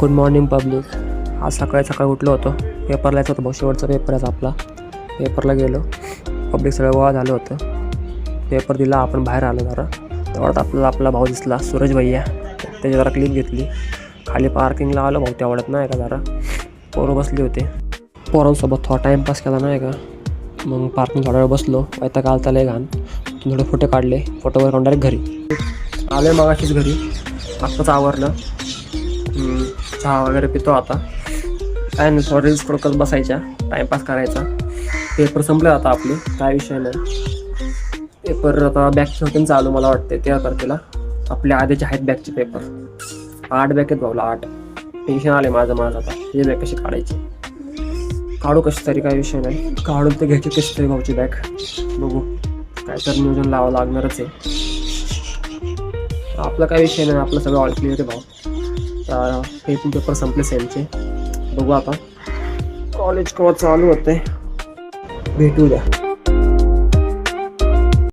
Good morning public. आज सकाळी सकाळी उठलो होतो. पेपरला यायचं होतं भाऊ, शेवटचा पेपर आहे आपला. पेपरला गेलो, पब्लिक सगळं गोळा झालं होतं. पेपर दिला, आपण बाहेर आलो जरा. तेवढ्यात आपला भाऊ दिसला, सूरज भैया. त्याची जरा क्लिप घेतली. खाली पार्किंगला आलो भाऊ, तेवढ्यात नाही का जरा पोरं बसली होते. पोरांसोबत थोडा टाईमपास केला नाही का. मग पार्किंग थोडा वेळ बसलो. वैताग आलता लय घाण. थोडे फोटो काढले. फोटो वगैरे काढून डायरेक्ट घरी आलो. मगाशीच घरी आत्ताच आवरलं. चहा वगैरे पितो आता. काय नाही, थोडं रील्स करत बसायच्या, टाईमपास करायचा. पेपर संपले आता आपले, काय विषय नाही. पेपर आता बॅगचे होते चालू, मला वाटते 13 तारखेला आपल्या आधीचे आहेत बॅगचे पेपर. 8 बॅग आहेत भाऊला, 8. टेन्शन आले माझं आता. हे बॅग कशी काढायची, काढू कशी तरी, काय विषय नाही. काढून ते घ्यायची कशी तरी भाऊची बॅग. बघू काय तर नियोजन लावावं लागणारच आहे. आपला काय विषय नाही, आपलं सगळं ऑल क्लिअर आहे भाऊ. हे पण पेपर संपले सेमचे. बघू आता कॉलेज केव्हा चालू होते, भेटू द्या.